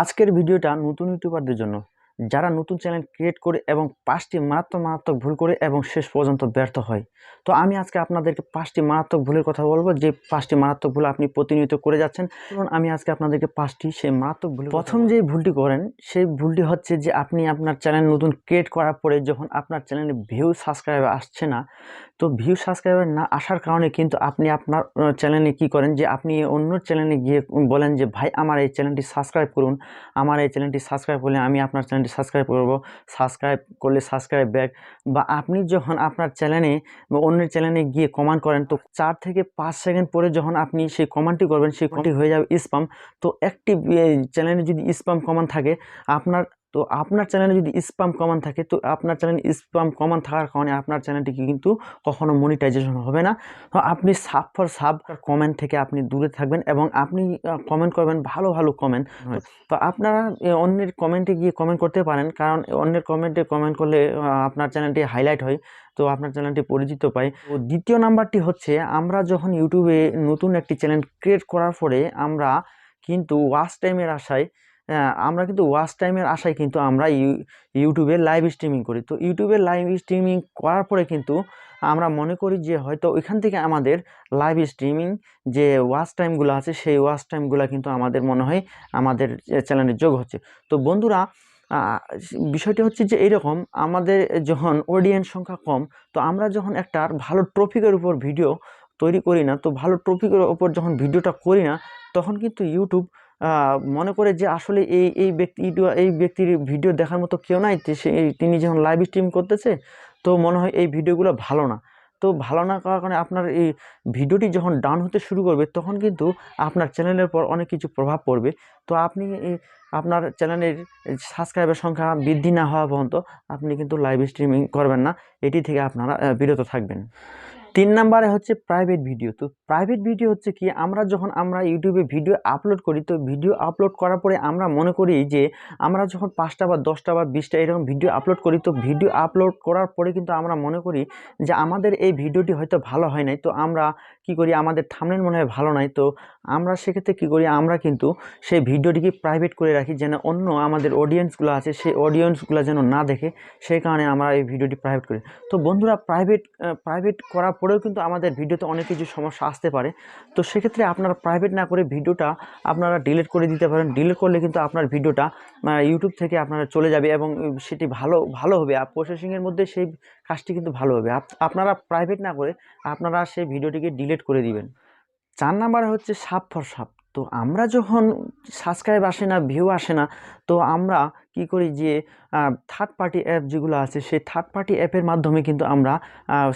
আজকের ভিডিওটা নতুন ইউটিউবারদের জন্য, যারা নতুন চ্যানেল ক্রিয়েট করে এবং 5টি মারাত্মক ভুল করে এবং শেষ পর্যন্ত ব্যর্থ হয়। তো আমি আজকে আপনাদেরকে 5টি মারাত্মক ভুলের কথা বলবো, যে 5টি মারাত্মক ভুল আপনি প্রতিনিয়ত করে যাচ্ছেন। এবং আমি আজকে আপনাদেরকে 5টি সেই মারাত্মক ভুল। প্রথম যে ভুলটি করেন সেই ভুলটি হচ্ছে যে আপনি আপনার চ্যানেল নতুন ক্রিয়েট করার পরে যখন আপনার চ্যানেলে ভিউ সাবস্ক্রাইবার আসছে না, তো ভিউ সাবস্ক্রাইবার না আসার কারণে কিন্তু আপনি আপনার চ্যানেলে কি করেন, যে আপনি অন্য চ্যানেলে গিয়ে বলেন যে ভাই আমার এই চ্যানেলটি সাবস্ক্রাইব করুন, আমার এই চ্যানেলটি সাবস্ক্রাইব করলে আমি আপনার চ্যানেলটি সাবস্ক্রাইব করব, সাবস্ক্রাইব করলে সাবস্ক্রাইব ব্যাক। বা আপনি যখন আপনার চ্যানেলে বা অন্যের চ্যানেলে গিয়ে কমেন্ট করেন, তো 4 থেকে 5 সেকেন্ড পরে যখন আপনি সেই কমেন্টটি করবেন, সেই কমেন্টটি হয়ে যাবে স্প্যাম। তো একটি চ্যানেলে যদি স্প্যাম কমেন্ট থাকে আপনার চ্যানেলে যদি স্প্যাম কমেন্ট থাকে, তো আপনার চ্যানেলে স্প্যাম কমেন্ট থাকার কারণে আপনার চ্যানেলটি কিন্তু কখনো মনিটাইজেশন হবে না। তো আপনি সাব ফর সাব কমেন্ট থেকে আপনি দূরে থাকবেন এবং আপনি কমেন্ট করবেন ভালো ভালো কমেন্ট। তো আপনারা অন্যের কমেন্টে গিয়ে কমেন্ট করতে পারেন, কারণ অন্যের কমেন্টে কমেন্ট করলে আপনার চ্যানেলটি হাইলাইট হয়, তো আপনার চ্যানেলটি পরিচিত পায়। তো দ্বিতীয় নাম্বারটি হচ্ছে, আমরা যখন ইউটিউবে নতুন একটি চ্যানেল ক্রিয়েট করার পরে আমরা কিন্তু ওয়াচ টাইমের আশায় কিন্তু আমরা ইউটিউবে লাইভ স্ট্রিমিং করি। তো ইউটিউবে লাইভ স্ট্রিমিং করার পরে কিন্তু আমরা মনে করি যে হয়তো ওইখান থেকে আমাদের লাইভ স্ট্রিমিং যে ওয়াচ টাইমগুলো আছে, সেই ওয়াচ টাইমগুলো কিন্তু আমাদের মনে হয় আমাদের চ্যানেলে যোগ হচ্ছে। তো বন্ধুরা, বিষয়টি হচ্ছে যে এইরকম, আমাদের যখন অডিয়েন্স সংখ্যা কম, তো আমরা যখন একটা ভালো টপিকের উপর ভিডিও তৈরি করি না, তো ভালো টপিকের উপর যখন ভিডিওটা করি না, তখন কিন্তু ইউটিউব মনে করে যে আসলে এই ব্যক্তির ভিডিও দেখার মতো কেউ নাই, তিনি যখন লাইভ স্ট্রিম করতেছে, তো মনে হয় এই ভিডিওগুলো ভালো না। তো ভালো না করার কারণে আপনার এই ভিডিওটি যখন ডাউন হতে শুরু করবে, তখন কিন্তু আপনার চ্যানেলের পর অনেক কিছু প্রভাব পড়বে। তো আপনি আপনার চ্যানেলের সাবস্ক্রাইবার সংখ্যা বৃদ্ধি না হওয়া পর্যন্ত আপনি কিন্তু লাইভ স্ট্রিমিং করবেন না, এটি থেকে আপনারা বিরত থাকবেন। 3 নম্বরে হচ্ছে প্রাইভেট ভিডিও। তো প্রাইভেট ভিডিও হচ্ছে কি, আমরা ইউটিউবে ভিডিও আপলোড করি, তো ভিডিও আপলোড করার পরে আমরা মনে করি যে আমরা যখন 5টা বা 10টা বা 20টা এরকম ভিডিও আপলোড করি, তো ভিডিও আপলোড করার পরে কিন্তু আমরা মনে করি যে আমাদের এই ভিডিওটি হয়তো ভালো হয় নাই। তো আমরা কি করি, আমাদের থাম্বনেল মনে হয় ভালো নাই, তো আমরা সেক্ষেত্রে কি করি, আমরা কিন্তু সেই ভিডিওটিকে প্রাইভেট করে রাখি, যেন অন্য আমাদের অডিয়েন্সগুলো আছে সেই অডিয়েন্সগুলো যেন না দেখে, সেই কারণে আমরা এই ভিডিওটি প্রাইভেট করি। তো বন্ধুরা, প্রাইভেট করার পরেও কিন্তু আমাদের ভিডিওতে অনেক কিছু সমস্যা আসতে পারে। তো সেক্ষেত্রে আপনারা প্রাইভেট না করে ভিডিওটা আপনারা ডিলিট করে দিতে পারেন। ডিলিট করলে কিন্তু আপনার ভিডিওটা ইউটিউব থেকে আপনারা চলে যাবে এবং সেটি ভালো হবে, আর প্রসেসিংয়ের মধ্যে সেই কাজটি কিন্তু ভালো হবে। আপনারা প্রাইভেট না করে আপনারা সেই ভিডিওটিকে ডিলিট করে দিবেন। 4 নাম্বারে হচ্ছে সাব ফর সাব। তো আমরা যখন সাবস্ক্রাইব আসে না, ভিউ আসে না, তো আমরা কি করি, যে থার্ড পার্টি অ্যাপ যেগুলো আছে, সেই থার্ড পার্টি অ্যাপের মাধ্যমে কিন্তু আমরা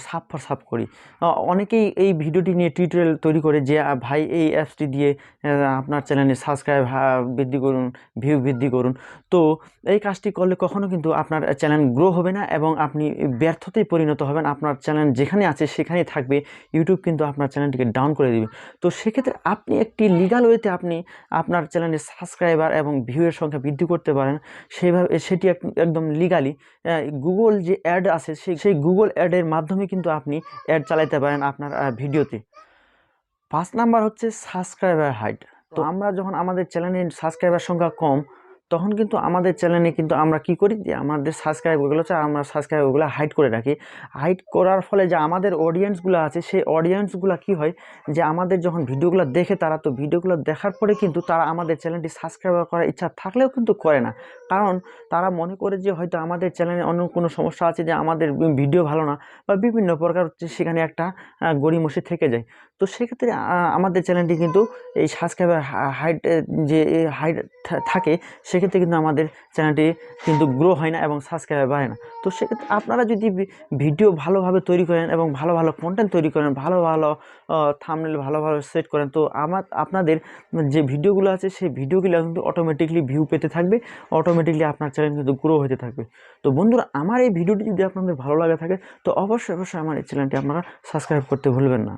সাব ফর সাব করি। অনেকেই এই ভিডিওটি নিয়ে টিউটোরিয়াল তৈরি করে যে ভাই এই অ্যাপসটি দিয়ে আপনার চ্যানেলে সাবস্ক্রাইব বৃদ্ধি করুন, ভিউ বৃদ্ধি করুন। তো এই কাজটি করলে কখনো কিন্তু আপনার চ্যানেল গ্রো হবে না এবং আপনি ব্যর্থতেই পরিণত হবেন। আপনার চ্যানেল যেখানে আছে সেখানেই থাকবে, ইউটিউব কিন্তু আপনার চ্যানেলটিকে ডাউন করে দেবে। তো সেক্ষেত্রে আপনি একটি লিগাল ওয়েতে আপনি আপনার চ্যানেলের সাবস্ক্রাইবার এবং ভিউয়ের সংখ্যা বৃদ্ধি করতে পারেন। সেটি একদম লিগালি গুগল যে অ্যাড আছে, সেই গুগল অ্যাডের মাধ্যমে কিন্তু আপনি অ্যাড চালাতে পারেন আপনার ভিডিওতে। 5 নাম্বার হচ্ছে সাবস্ক্রাইবার হাইড। তো আমরা যখন আমাদের চ্যানেলের সাবস্ক্রাইবার সংখ্যা কম, তখন কিন্তু আমাদের চ্যানেলে কিন্তু আমরা কি করি, যে আমাদের সাবস্ক্রাইবারগুলো হাইড করে রাখি। হাইড করার ফলে যে আমাদের অডিয়েন্সগুলো আছে, সেই অডিয়েন্সগুলো কি হয়, যে আমাদের যখন ভিডিওগুলো দেখে তারা, তো ভিডিওগুলো দেখার পরে কিন্তু তারা আমাদের চ্যানেলটি সাবস্ক্রাইব করার ইচ্ছা থাকলেও কিন্তু করে না, কারণ তারা মনে করে যে হয়তো আমাদের চ্যানেলে অন্য কোনো সমস্যা আছে, যে আমাদের ভিডিও ভালো না, বা বিভিন্ন প্রকার সেখানে একটা গড়িমসি থেকে যায়। তো সেক্ষেত্রে আমাদের চ্যানেলটি কিন্তু এই সাবস্ক্রাইবার হাইড থাকে, সেক্ষেত্রে কিন্তু আমাদের চ্যানেলটি কিন্তু গ্রো হয় না এবং সাবস্ক্রাইবার বাড়ে না। তো সেক্ষেত্রে আপনারা যদি ভিডিও ভালোভাবে তৈরি করেন এবং ভালো ভালো কন্টেন্ট তৈরি করেন, ভালো ভালো থাম্বনেল ভালোভাবে সেট করেন, তো আপনাদের যে ভিডিওগুলো আছে সেই ভিডিওগুলো কিন্তু অটোমেটিকলি ভিউ পেতে থাকবে, অটোমেটিকলি আপনার চ্যানেল কিন্তু গ্রো হতে থাকবে। তো বন্ধুরা, আমার এই ভিডিওটি যদি আপনাদের ভালো লাগে থাকে, তো অবশ্যই আমার এই চ্যানেলটি আপনারা সাবস্ক্রাইব করতে ভুলবেন না।